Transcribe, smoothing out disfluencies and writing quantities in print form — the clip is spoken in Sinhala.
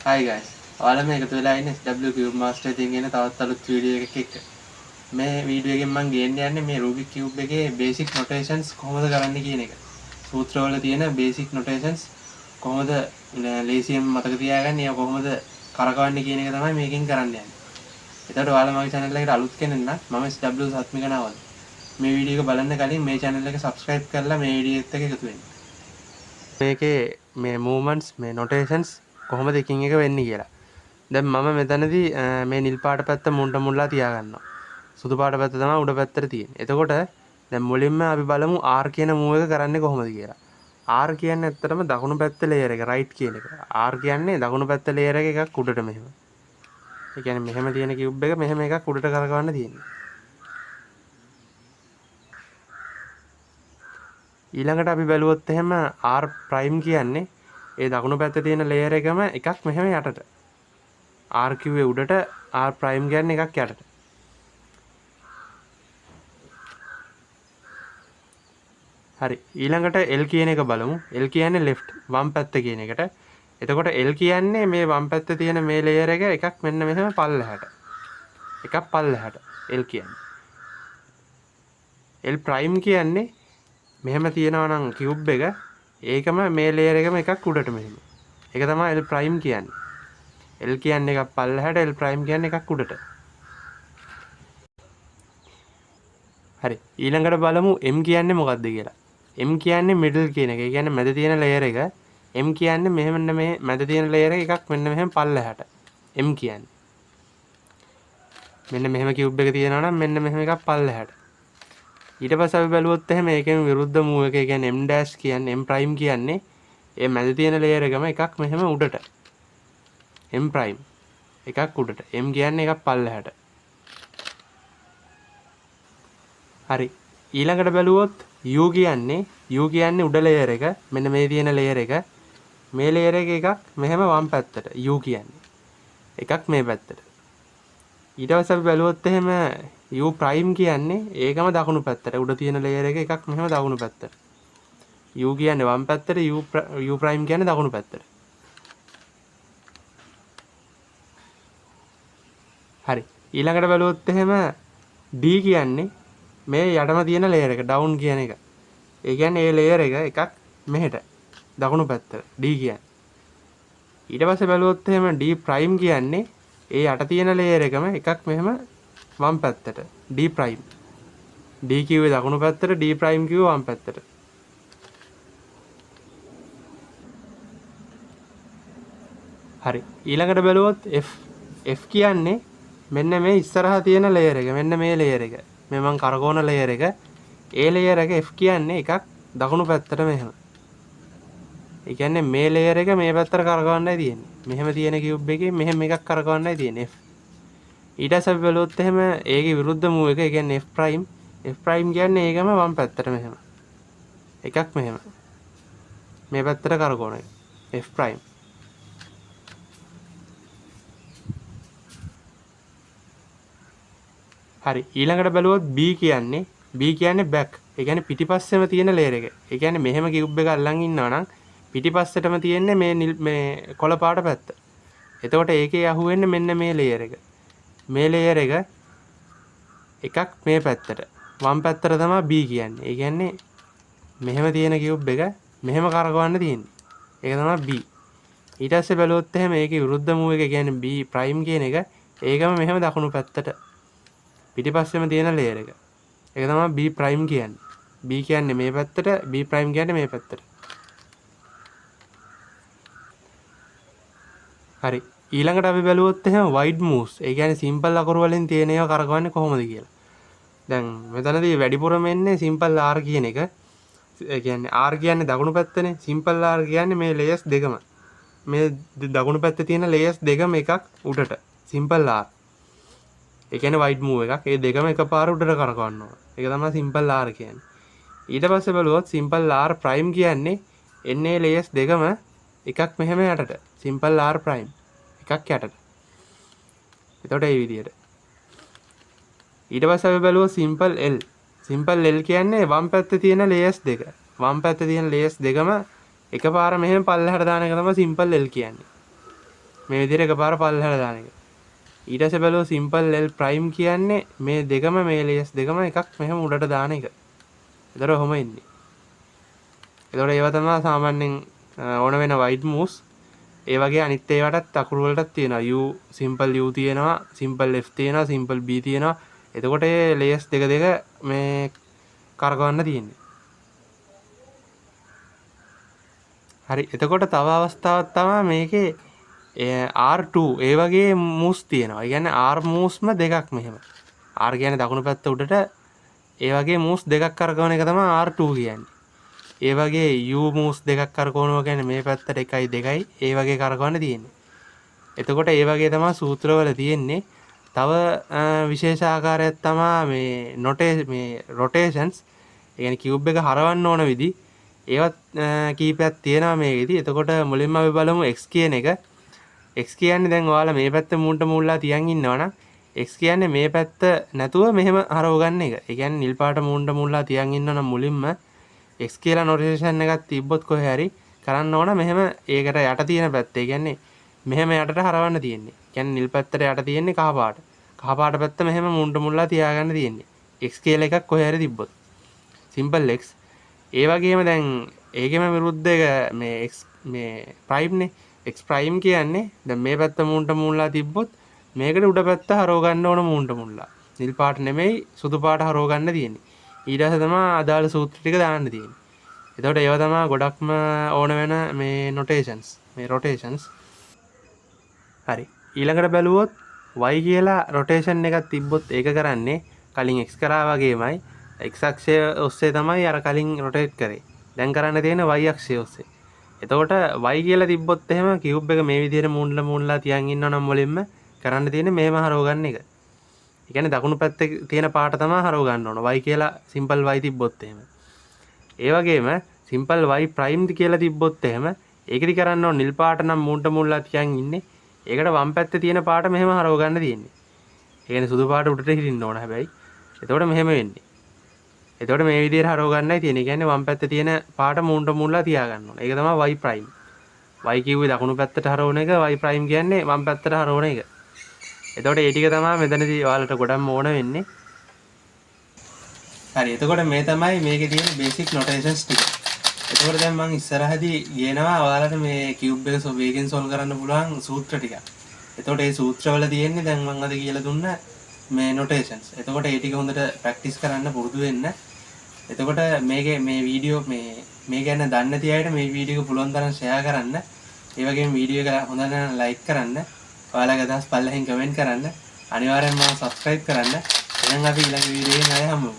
Hi guys. ඔයාලා මේ එකතු වෙලා ඉන්නේ SW Cube Master එකකින් එන තවත් අලුත් වීඩියෝ එකක් එක්ක. මේ වීඩියෝ එකෙන් මම ගේන්න යන්නේ මේ Rubik Cube එකේ basic notations කොහොමද කරන්නේ කියන එක. සූත්‍රවල තියෙන basic notations කොහොමද ලේසියෙන් මතක තියාගන්නේ, ඒවා කොහොමද කරකවන්නේ කියන එක තමයි මේකෙන් කරන්න යන්නේ. එතකොට ඔයාලා මගේ channel එකට අලුත් කෙනෙක් නම් මම SW සත්මික නාවල්. මේ වීඩියෝ එක බලන්න කලින් මේ channel එක subscribe කරලා මේ වීඩියෝ එකත් එක්ක එකතු වෙන්න. මේකේ මේ movements මේ notations කොහොමද එකින් එක වෙන්නේ කියලා. දැන් මම මෙතනදී මේ නිල් පාට පැත්ත මුන්ට මුල්ලා තියාගන්නවා. සුදු පාට පැත්ත තමයි උඩ පැත්තට තියෙන්නේ. එතකොට දැන් මුලින්ම අපි බලමු R කියන move එක කරන්නේ කොහොමද කියලා. R කියන්නේ ඇත්තටම දකුණු පැත්ත layer එක right කියන එක. R කියන්නේ දකුණු පැත්ත layer එකක් උඩට මෙහෙම. ඒ කියන්නේ මෙහෙම තියෙන cube එක මෙහෙම එකක් උඩට කරකවන්න තියෙන්නේ. ඊළඟට අපි බැලුවොත් එහෙම R prime කියන්නේ ඒ දකුණු පැත්තේ තියෙන layer එකම එකක් මෙහෙම යටට. R කිව්වේ උඩට R prime කියන්නේ එකක් යටට. හරි. ඊළඟට L කියන එක බලමු. L කියන්නේ left වම් පැත්ත කියන එකට. එතකොට L කියන්නේ මේ වම් පැත්තේ තියෙන මේ layer එක එකක් මෙන්න මෙහෙම පල්ලෙහාට. එකක් පල්ලෙහාට L කියන්නේ. L prime කියන්නේ මෙහෙම තියෙනවා නම් cube එක ඒකම මේ layer එකම එකක් උඩට මෙහෙම. ඒක තමයි L prime කියන්නේ. L කියන්නේ එකක් පල්ලෙහාට L prime කියන්නේ එකක් උඩට. හරි. ඊළඟට බලමු M කියන්නේ මොකක්ද කියලා. M කියන්නේ middle කියන එක. ඒ කියන්නේ මැද තියෙන layer එක. M කියන්නේ මෙහෙම මේ මැද තියෙන layer එකක් මෙන්න මෙහෙම පල්ලෙහාට. M කියන්නේ. මෙන්න මෙහෙම cube එක තියෙනවා නම් මෙන්න මෙහෙම එකක් පල්ලෙහාට. ඊට පස්සේ අපි බැලුවොත් එහෙම ඒකෙන් විරුද්ධ move එක. ඒ කියන්නේ M dash කියන්නේ M prime කියන්නේ ඒ මැද තියෙන layer එකම එකක් මෙහෙම උඩට. M prime එකක් උඩට. M කියන්නේ එකක් පල්ලෙහාට. හරි. ඊළඟට බැලුවොත් U කියන්නේ උඩ layer එක. මෙන්න මේ තියෙන layer එක. මේ layer එක එකක් මෙහෙම වම් පැත්තට. U කියන්නේ. එකක් මේ පැත්තට. ඊට පස්සේ අපි බැලුවොත් එහෙම U prime කියන්නේ ඒකම දකුණු පැත්තට. උඩ තියෙන layer එක එකක් මෙහෙම දකුණු පැත්තට. U කියන්නේ වම් පැත්තට, U prime කියන්නේ දකුණු පැත්තට. හරි. ඊළඟට බැලුවොත් එහෙම D කියන්නේ මේ යටම තියෙන layer එක down කියන එක. ඒ කියන්නේ මේ layer එක එකක් මෙහෙට දකුණු පැත්තට D කියන්නේ. ඊට පස්සේ බැලුවොත් එහෙම D prime කියන්නේ ඒ යට තියෙන layer එකම එකක් මෙහෙම වම් පැත්තට D prime. D කිව්වේ දකුණු පැත්තට, D prime කිව්වේ වම් පැත්තට. හරි. ඊළඟට බැලුවොත් F කියන්නේ මෙන්න මේ ඉස්සරහා තියෙන layer එක. මෙන්න මේ layer එක. මේ මං කරකවන layer එක. ඒ layer එක F කියන්නේ එකක් දකුණු පැත්තට මෙහෙම. ඒ කියන්නේ මේ layer එක මේ පැත්තට කරකවන්නයි තියෙන්නේ. මෙහෙම තියෙන cube එකේ මෙහෙම එකක් කරකවන්නයි තියෙන්නේ F. ඊට පස්සේ අපි බලුවොත් එහෙම ඒකේ විරුද්ධ move එක. ඒ කියන්නේ F prime. F prime කියන්නේ ඒකම වම් පැත්තට මෙහෙම. එකක් මෙහෙම. මේ පැත්තට කරකවන එක. F prime. හරි. ඊළඟට බැලුවොත් B කියන්නේ back. ඒ කියන්නේ පිටිපස්සෙම තියෙන layer එක. ඒ කියන්නේ මෙහෙම cube එක අල්ලන් ඉන්නවා නම් පිටිපස්සටම තියෙන්නේ මේ කොළ පාට පැත්ත. එතකොට ඒකේ අහුවෙන්නේ මෙන්න මේ layer එක. මේ layer එක එකක් මේ පැත්තට. වම් පැත්තට තමයි B කියන්නේ. ඒ කියන්නේ මෙහෙම තියෙන cube එක මෙහෙම කරකවන්න තියෙන්නේ. ඒක තමයි B. ඊට පස්සේ බැලුවොත් එහෙම ඒකේ විරුද්ධ move එක කියන්නේ B prime කියන එක ඒකම මෙහෙම දකුණු පැත්තට පිටිපස්සෙම තියෙන layer එක. ඒක තමයි B prime කියන්නේ. B කියන්නේ මේ පැත්තට, B prime කියන්නේ මේ පැත්තට. හරි. ඊළඟට අපි බැලුවොත් එහෙම wide moves. ඒ කියන්නේ simple අකුරු වලින් තියෙන ඒවා කරකවන්නේ කොහොමද කියලා. දැන් මෙතනදී වැඩිපුරම එන්නේ simple R කියන එක. ඒ කියන්නේ R කියන්නේ දකුණු පැත්තනේ. simple R කියන්නේ මේ layers දෙකම. මේ දකුණු පැත්තේ තියෙන layers දෙකම එකක් උඩට. simple R. ඒ කියන්නේ wide move එකක්. ඒ දෙකම එකපාර උඩට කරකවන්න ඕන. ඒක තමයි simple R කියන්නේ. ඊට පස්සේ බලුවොත් simple R prime කියන්නේ එන්නේ layers දෙකම එකක් මෙහෙම යටට. simple R prime එකක් යටට. එතකොට මේ විදිහට. ඊට පස්සේ අපි බලුවොත් simple L. simple L කියන්නේ වම් පැත්තේ තියෙන layers දෙක. වම් පැත්තේ තියෙන layers දෙකම එකපාර මෙහෙම පල්ලෙහාට දාන එක තමයි simple L කියන්නේ. මේ විදිහට එකපාර පල්ලෙහාට දාන එක. ඊට පස්සේ බලුවා සිම්පල් L ප්‍රයිම් කියන්නේ මේ දෙකම මේ ලේයර්ස් දෙකම එකක් මෙහෙම උඩට දාන එක. ඒතර ඔහොම ඉන්නේ. ඒතකොට ඒවා තමයි සාමාන්‍යයෙන් ඕන වෙන වයිඩ් මූව්ස්. ඒ වගේ අනිත් ඒවාටත් අකුරු වලටත් තියෙනවා. U සිම්පල් U තියෙනවා, සිම්පල් F තියෙනවා, සිම්පල් B තියෙනවා. එතකොට මේ ලේයර්ස් දෙක මේ කරකවන්න තියෙන්නේ. හරි. එතකොට තව අවස්ථාවක් තමයි මේකේ R2 ඒ වගේ මූව්ස් තියෙනවා. ඒ කියන්නේ R මූව්ස්ම දෙකක් මෙහෙම. R කියන්නේ දකුණු පැත්ත උඩට ඒ වගේ මූව්ස් දෙකක් කරකවන එක තමයි R2 කියන්නේ. ඒ වගේ U මූව්ස් දෙකක් කරකවනවා කියන්නේ මේ පැත්තට 1යි 2යි ඒ වගේ කරකවන්න තියෙන්නේ. එතකොට ඒ වගේ තමයි සූත්‍රවල තියෙන්නේ. තව විශේෂ ආකාරයක් තමයි මේ රොටේෂන්ස්. ඒ කියන්නේ කියුබ් එක හරවන්න ඕන විදි ඒවත් කීපයක් තියෙනවා මේකෙදි. එතකොට මුලින්ම අපි බලමු x කියන එක. x කියන්නේ දැන් ඔයාලා මේ පැත්ත මූණට මූණලා තියන් ඉන්නවනම් x කියන්නේ මේ පැත්ත නැතුව මෙහෙම හරව ගන්න එක. ඒ කියන්නේ නිල් පාට මූණට මූණලා තියන් ඉන්නවනම් මුලින්ම x කියලා නොටේෂන් එකක් තිබ්බොත් කොහේ හරි කරන්න ඕන මෙහෙම ඒකට යට තියෙන පැත්ත. ඒ කියන්නේ මෙහෙම යටට හරවන්න තියෙන්නේ. කියන්නේ නිල් පැත්තට යට තියෙන්නේ කහ පාට. කහ පාට පැත්ත මෙහෙම මූණට මූණලා තියාගන්න තියෙන්නේ. x කියලා එකක් කොහේ හරි තිබ්බොත්. Simple x. ඒ වගේම දැන් ඒකෙම විරුද්ධ එක මේ ප්‍රයිම්නේ. x ප්‍රයිම් කියන්නේ දැන් මේ පැත්ත මූණට මූණලා තිබ්බොත් මේකට උඩ පැත්ත හරව ගන්න ඕන මූණට මූණලා. නිල් පාට නෙමෙයි සුදු පාට හරව ගන්න තියෙන්නේ. ඊට පස්සේ තමයි අදාළ සූත්‍ර ටික දාන්න තියෙන්නේ. එතකොට ඒවා තමයි ගොඩක්ම ඕන වෙන මේ නොටේෂන්ස්, මේ රොටේෂන්ස්. හරි. ඊළඟට බැලුවොත් y කියලා රොටේෂන් එකක් තිබ්බොත් ඒක කරන්නේ කලින් x කරා වගේමයි x අක්ෂය ඔස්සේ තමයි අර කලින් රොටේට් කරේ. දැන් කරන්න තියෙන y අක්ෂය ඔස්සේ. එතකොට y කියලා තිබ්බොත් එහෙම කියුබ් එක මේ විදිහට මූණලා තියන් ඉන්නවනම් මුලින්ම කරන්න තියෙන්නේ මෙහෙම හරව ගන්න එක. ඒ කියන්නේ දකුණු පැත්තේ තියෙන පාට තමයි හරව ගන්න ඕන. y කියලා සිම්පල් y තිබ්බොත් එහෙම. ඒ වගේම සිම්පල් y ප්‍රයිම්ද කියලා තිබ්බොත් එහෙම ඒකෙදි කරන්න ඕන නිල් පාට නම් මූණට මූණලා තියන් ඉන්නේ. ඒකට වම් පැත්තේ තියෙන පාට මෙහෙම හරව ගන්න තියෙන්නේ. ඒ කියන්නේ සුදු පාට උඩට හිටින්න ඕන හැබැයි. එතකොට මෙහෙම වෙන්නේ. එතකොට මේ විදිහට හරව ගන්නයි තියෙන්නේ. ඒ කියන්නේ වම් පැත්තේ තියෙන පාට මූණට මූණලා තියා ගන්න ඕන. ඒක තමයි y ප්‍රයිම්. y කිව්වේ දකුණු පැත්තට හරවන එක, y ප්‍රයිම් කියන්නේ වම් පැත්තට හරවන එක. එතකොට ඒ ටික තමයි මෙතනදී ඔයාලට ගොඩක්ම ඕන වෙන්නේ. හරි. එතකොට මේ තමයි මේකේ තියෙන බේසික් නොටේෂන්ස් ටික. එතකොට දැන් මම ඉස්සරහදී ගේනවා ඔයාලට මේ කියුබ් එක වේගෙන් සෝල්ව් කරන්න පුළුවන් සූත්‍ර ටික. එතකොට මේ සූත්‍රවල තියෙන්නේ දැන් මම අද කියලා දුන්න මේ නොටේෂන්ස්. එතකොට ඒ ටික හොඳට ප්‍රැක්ටිස් කරන්න පුරුදු වෙන්න. එතකොට මේකේ මේ වීඩියෝ මේ ගැන දන්නේ නැති අයට මේ වීඩියෝ එක පුළුවන් තරම් ෂෙයා කරන්න. ඒ වගේම වීඩියෝ එක හොඳට ලයික් කරන්න. ඔයාලගේ අදහස් පල්ලෙහින් කමෙන්ට් කරන්න. අනිවාර්යෙන්ම සබ්ස්ක්‍රයිබ් කරන්න. එහෙනම් අපි ඊළඟ වීඩියෝ එකෙන් ආයෙ හමු.